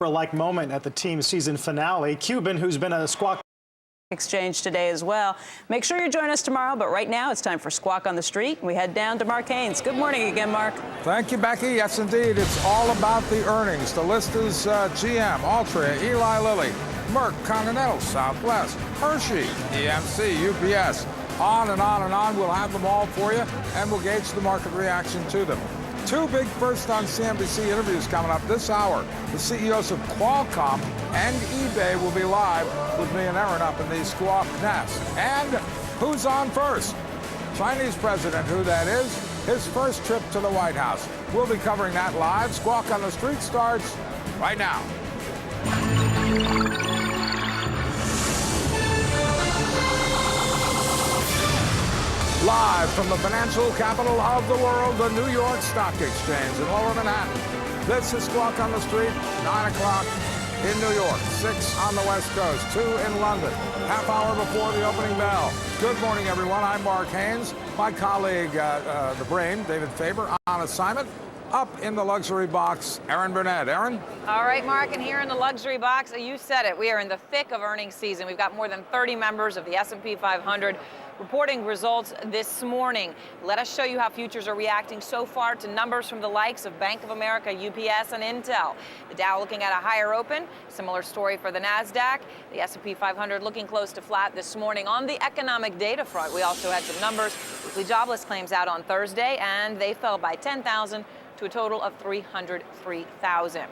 like moment at the team's season finale. Cuban, who's been a Squawk Exchange today as well. Make sure you join us tomorrow, but right now it's time for Squawk on the Street. We head down to Mark Haynes. Good morning again, Mark. Thank you, Becky. Yes, indeed. It's all about the earnings. The list is GM, Altria, Eli Lilly, Merck, Continental, Southwest, Hershey, EMC, UPS, on and on and on. We'll have them all for you, and we'll gauge the market reaction to them. Two big first on Cnbc interviews coming up this hour. The CEOs of Qualcomm and eBay will be live with me and Aaron up in the Squawk Nest. And who's on first? Chinese president, who that is, his first trip to the White House. We'll be covering that live. Squawk on the Street starts right now. Live from the financial capital of the world, the New York Stock Exchange in Lower Manhattan. This is Squawk on the Street, 9 o'clock in New York, 6 on the West Coast, 2 in London, half hour before the opening bell. Good morning, everyone. I'm Mark Haynes. My colleague, the brain, David Faber, on assignment. Up in the luxury box, Aaron Burnett. Aaron? All right, Mark, and here in the luxury box, you said it, we are in the thick of earnings season. We've got more than 30 members of the S&P 500 reporting results this morning. Let us show you how futures are reacting so far to numbers from the likes of Bank of America, UPS, and Intel. The Dow looking at a higher open. Similar story for the NASDAQ. The S&P 500 looking close to flat this morning. On the economic data front, we also had some numbers. Weekly jobless claims out on Thursday, and they fell by 10,000 to a total of 303,000.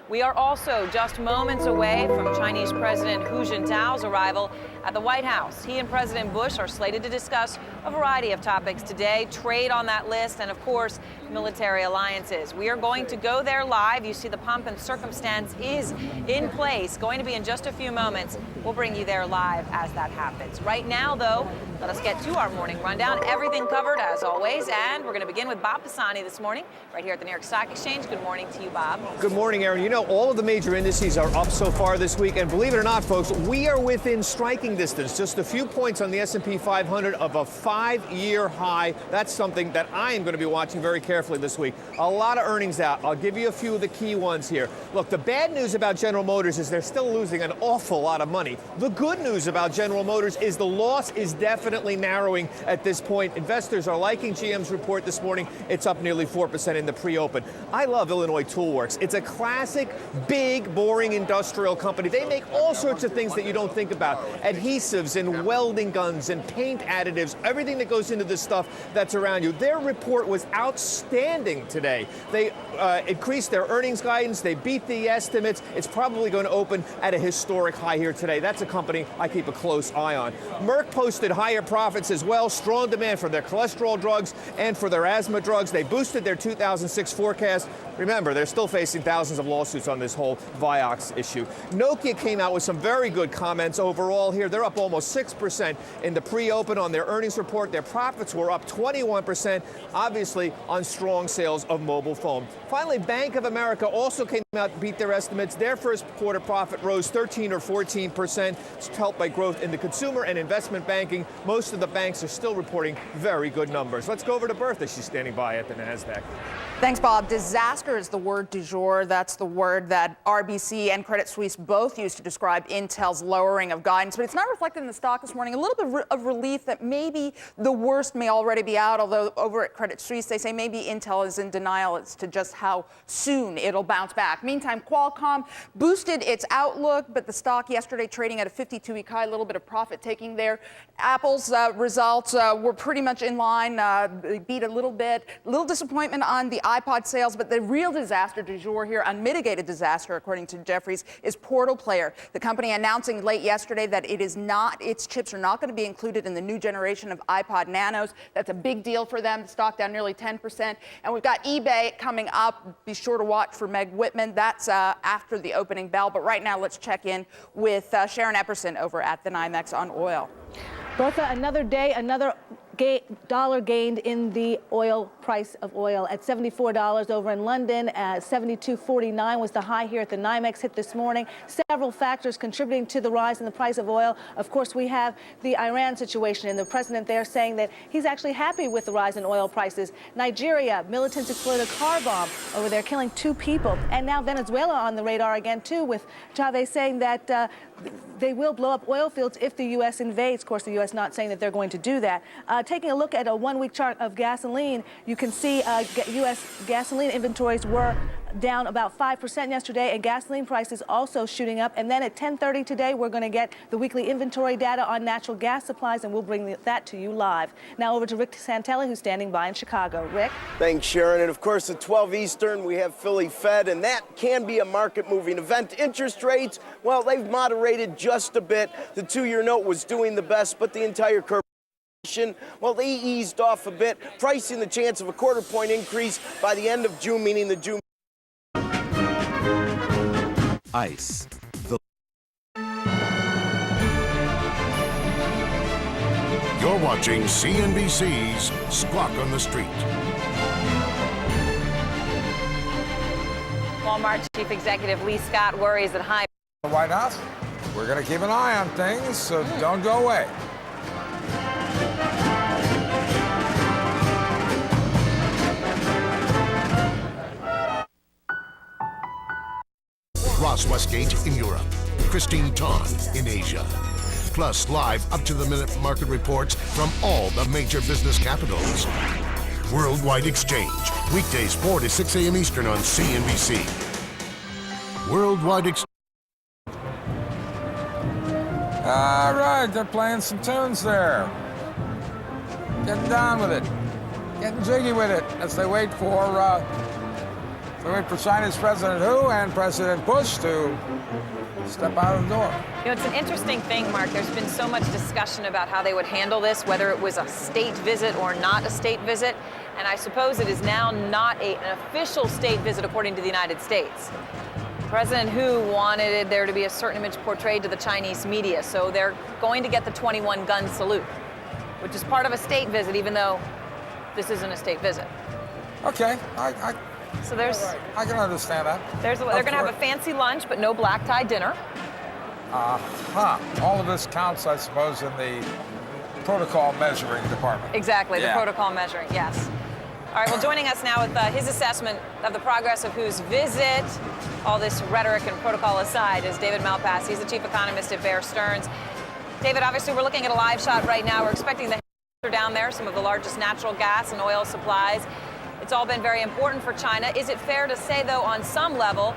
We are also just moments away from Chinese President Hu Jintao's arrival at the White House. He and President Bush are slated to discuss a variety of topics today, trade on that list, and of course, military alliances. We are going to go there live. You see the pomp and circumstance is in place, going to be in just a few moments. We'll bring you there live as that happens. Right now, though, let us get to our morning rundown. Everything covered, as always, and we're going to begin with Bob Pisani this morning, right here at the New York Stock Exchange. Good morning to you, Bob. Good morning, Aaron. You know, all of the major indices are up so far this week, and believe it or not, folks, we are within striking distance, just a few points on the S&P 500 of a 5-year high. That's something that I am going to be watching very carefully this week. A lot of earnings out. I'll give you a few of the key ones here. Look, the bad news about General Motors is they're still losing an awful lot of money. The good news about General Motors is the loss is definitely narrowing at this point. Investors are liking GM's report this morning. It's up nearly 4% in the pre-open. I love Illinois Tool Works. It's a classic, big, boring industrial company. They make all sorts of things that you don't think about. Adhesives and welding guns and paint additives, everything that goes into this stuff that's around you. Their report was outstanding today. They increased their earnings guidance. They beat the estimates. It's probably going to open at a historic high here today. That's a company I keep a close eye on. Merck posted higher profits as well. Strong demand for their cholesterol drugs and for their asthma drugs. They boosted their 2006 forecast. Remember, they're still facing thousands of lawsuits on this whole Vioxx issue. Nokia came out with some very good comments overall here. They're up almost 6% in the pre-open on their earnings report. Their profits were up 21%, obviously on strong sales of mobile phone. Finally, Bank of America also came out and beat their estimates. Their first quarter profit rose 13 or 14%. It's helped by growth in the consumer and investment banking. Most of the banks are still reporting very good numbers. Let's go over to Bertha. She's standing by at the NASDAQ. Thanks, Bob. Disaster is the word du jour. That's the word that RBC and Credit Suisse both used to describe Intel's lowering of guidance. But it's not reflected in the stock this morning. A little bit of relief that maybe the worst may already be out, although over at Credit Suisse, they say maybe Intel is in denial as to just how soon it'll bounce back. Meantime, Qualcomm boosted its outlook, but the stock yesterday trading at a 52-week high, a little bit of profit taking there. Apple's results were pretty much in line. They beat a little bit. A little disappointment on the iPod sales, but the real disaster du jour here, unmitigated disaster, according to Jefferies, is Portal Player. The company announcing late yesterday that its chips are not going to be included in the new generation of iPod Nanos. That's a big deal for them. The stock down nearly 10%. And we've got eBay coming up. Be sure to watch for Meg Whitman. That's after the opening bell. But right now, let's check in with Sharon Epperson over at the NYMEX on oil. Bertha, another day, another dollar gained in the oil price of oil at $74 over in London. 72.49 was the high here at the NYMEX hit this morning. Several factors contributing to the rise in the price of oil. Of course, we have the Iran situation and the president there saying that he's actually happy with the rise in oil prices. Nigeria, militants exploded a car bomb over there, killing 2 people. And now Venezuela on the radar again, too, with Chavez saying that they will blow up oil fields if the U.S. invades. Of course, the U.S. not saying that they're going to do that. Taking a look at a 1-week chart of gasoline, you can see U.S. gasoline inventories were down about 5% yesterday, and gasoline prices also shooting up. And then at 10:30 today, we're going to get the weekly inventory data on natural gas supplies, and we'll bring that to you live. Now over to Rick Santelli, who's standing by in Chicago. Rick? Thanks, Sharon. And of course, at 12 Eastern, we have Philly Fed, and that can be a market-moving event. Interest rates, well, they've moderated just a bit. The 2-year note was doing the best, but the entire curve, well, they eased off a bit, pricing the chance of a 1/4 point increase by the end of June, meaning the June. ICE. You're watching CNBC's Squawk on the Street. Walmart Chief Executive Lee Scott worries that high. The White House, we're going to keep an eye on things, so don't go away. Ross Westgate in Europe, Christine Ton in Asia. Plus, live up-to-the-minute market reports from all the major business capitals. Worldwide Exchange, weekdays 4 to 6 a.m. Eastern on CNBC. Worldwide Exchange. All right, they're playing some tunes there. Getting down with it. Getting jiggy with it as they wait for China's President Hu and President Bush to step out of the door. You know, it's an interesting thing, Mark. There's been so much discussion about how they would handle this, whether it was a state visit or not a state visit. And I suppose it is now not an official state visit according to the United States. President Hu wanted there to be a certain image portrayed to the Chinese media, so they're going to get the 21-gun salute, which is part of a state visit, even though this isn't a state visit. Okay, So there's, I can understand that. they're going to have a fancy lunch, but no black tie dinner. All of this counts, I suppose, in the protocol measuring department. Exactly, the Yeah. protocol measuring, yes. All right, well, joining us now with his assessment of the progress of Hu's visit, all this rhetoric and protocol aside, is David Malpass. He's the chief economist at Bear Stearns. David, obviously, we're looking at a live shot right now. We're expecting the down there, some of the largest natural gas and oil supplies. It's all been very important for China. Is it fair to say, though, on some level,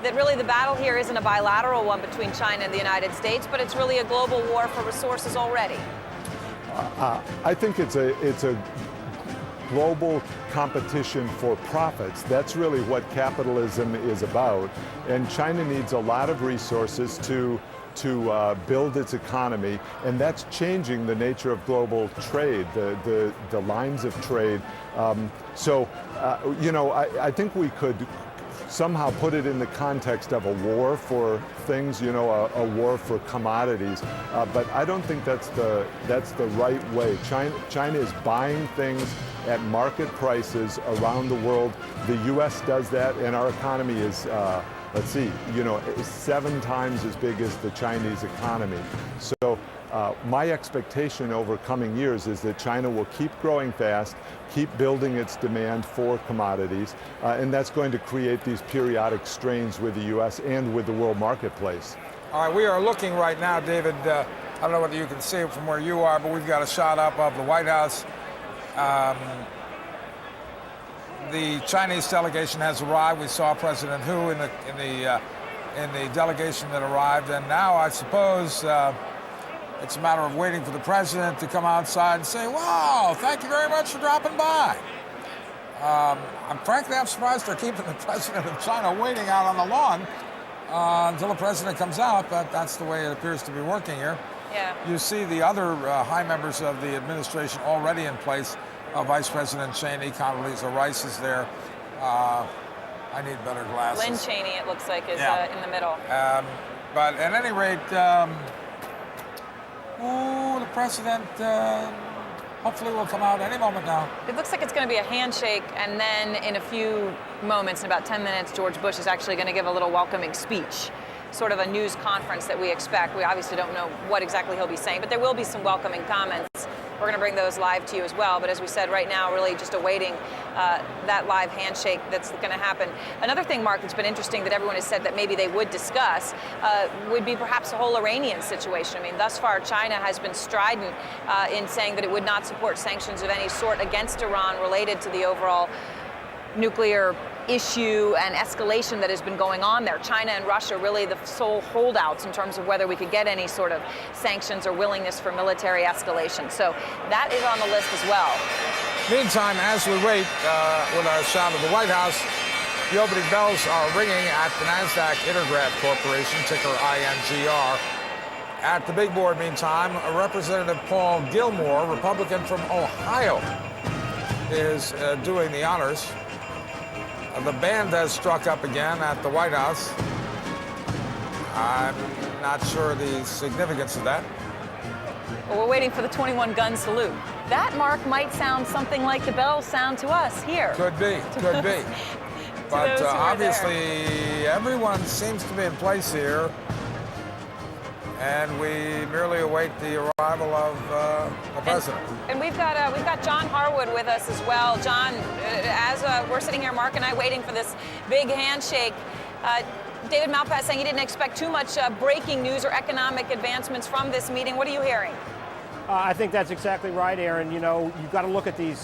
that really the battle here isn't a bilateral one between China and the United States, but it's really a global war for resources already? I think it's a global competition for profits. That's really what capitalism is about. And China needs a lot of resources to build its economy, and that's changing the nature of global trade, the lines of trade. I think we could somehow put it in the context of a war for things, a war for commodities. But I don't think that's the right way. China is buying things at market prices around the world. The U.S. does that, and our economy is, 7 times as big as the Chinese economy. So my expectation over coming years is that China will keep growing fast, keep building its demand for commodities, and that's going to create these periodic strains with the U.S. and with the world marketplace. All right, we are looking right now, David, I don't know whether you can see it from where you are, but we've got a shot up of the White House. The Chinese delegation has arrived. We saw President Hu in the delegation that arrived, and now I suppose it's a matter of waiting for the president to come outside and say, "Wow, thank you very much for dropping by." I'm surprised they're keeping the president of China waiting out on the lawn until the president comes out, but that's the way it appears to be working here. Yeah. You see the other high members of the administration already in place. Vice President Cheney, Condoleezza Rice is there. I need better glasses. Lynn Cheney, it looks like, is in the middle. But at any rate, the president Hopefully we'll come out any moment now. It looks like it's going to be a handshake, and then in a few moments, in about 10 minutes, George Bush is actually going to give a little welcoming speech, sort of a news conference that we expect. We obviously don't know what exactly he'll be saying, but there will be some welcoming comments. We're going to bring those live to you as well. But as we said, right now, really just awaiting that live handshake that's going to happen. Another thing, Mark, that's been interesting that everyone has said that maybe they would discuss would be perhaps the whole Iranian situation. I mean, thus far, China has been strident in saying that it would not support sanctions of any sort against Iran related to the overall nuclear issue and escalation that has been going on there. China and Russia really the sole holdouts in terms of whether we could get any sort of sanctions or willingness for military escalation. So that is on the list as well. Meantime, as we wait with our shot of the White House, the opening bells are ringing at the NASDAQ Intergraph Corporation, ticker INGR. At the big board, meantime, Representative Paul Gilmore, Republican from Ohio, is doing the honors. The band has struck up again at the White House. I'm not sure the significance of that. Well, we're waiting for the 21-gun salute. That, Mark, might sound something like the bells sound to us here. Could be, could be. But obviously, everyone seems to be in place here, and we merely await the arrival of the president. And we've got John Harwood with us as well. John, as we're sitting here, Mark and I, waiting for this big handshake, David Malpass saying he didn't expect too much breaking news or economic advancements from this meeting. What are you hearing? I think that's exactly right, Aaron. You know, you've got to look at these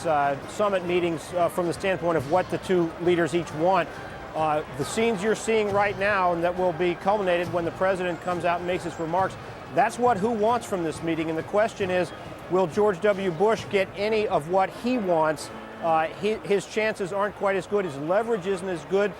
summit meetings from the standpoint of what the two leaders each want. The scenes you're seeing right now and that will be culminated when the president comes out and makes his remarks, that's what who wants from this meeting. And the question is, will George W. Bush get any of what he wants? His chances aren't quite as good. His leverage isn't as good.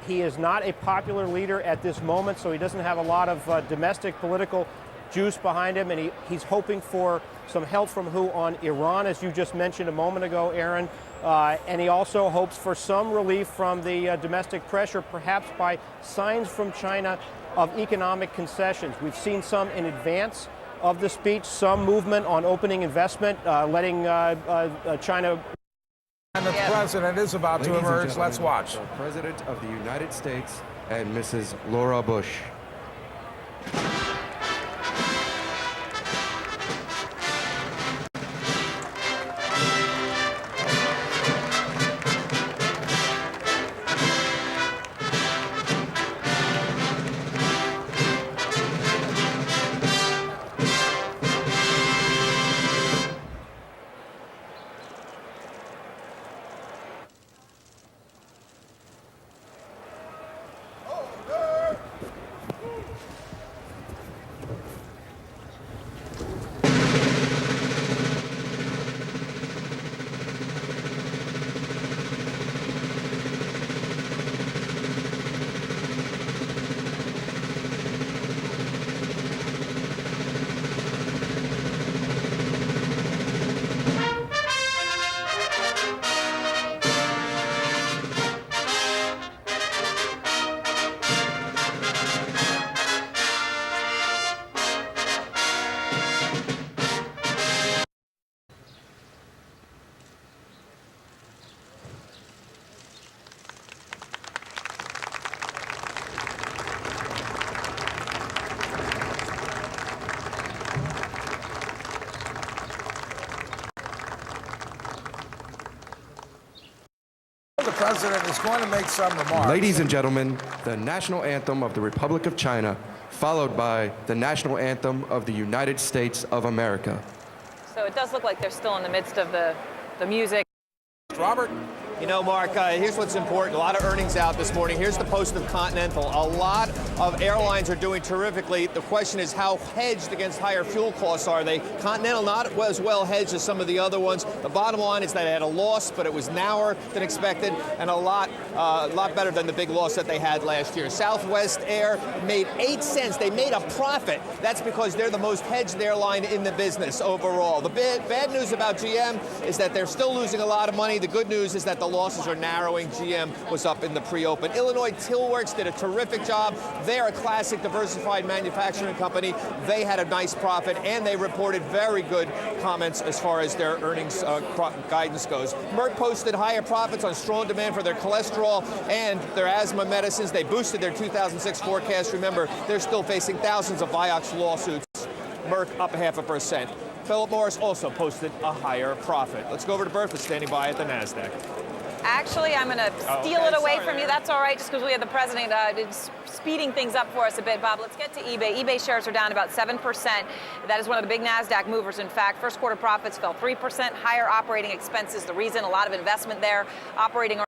He is not a popular leader at this moment, so he doesn't have a lot of domestic political juice behind him, and he's hoping for some help from who on Iran, as you just mentioned a moment ago, Aaron. And he also hopes for some relief from the domestic pressure, perhaps by signs from China of economic concessions. We've seen some in advance of the speech, some movement on opening investment, letting China. And the president is about to emerge. Let's watch. The President of the United States and Mrs. Laura Bush. The president is going to make some remarks. Ladies and gentlemen, the national anthem of the Republic of China, followed by the national anthem of the United States of America. So it does look like they're still in the midst of the music. Robert? You know, Mark, here's what's important. A lot of earnings out this morning. Here's the post of Continental. A lot of airlines are doing terrifically. The question is, how hedged against higher fuel costs are they? Continental not as well hedged as some of the other ones. The bottom line is that they had a loss, but it was narrower than expected and a lot better than the big loss that they had last year. Southwest Air made 8 cents. They made a profit. That's because they're the most hedged airline in the business overall. The bad news about GM is that they're still losing a lot of money. The good news is that the the losses are narrowing. GM was up in the pre-open. Illinois Tillworks did a terrific job. They're a classic diversified manufacturing company. They had a nice profit, and they reported very good comments as far as their earnings guidance goes. Merck posted higher profits on strong demand for their cholesterol and their asthma medicines. They boosted their 2006 forecast. Remember, they're still facing thousands of Vioxx lawsuits. Merck up 0.5%. Philip Morris also posted a higher profit. Let's go over to Bertha standing by at the NASDAQ. Actually, I'm going to steal it away from you. That's all right, just because we have the president speeding things up for us a bit, Bob. Let's get to eBay. eBay shares are down about 7%. That is one of the big NASDAQ movers. In fact, first quarter profits fell 3%. Higher operating expenses, the reason, a lot of investment there. Operating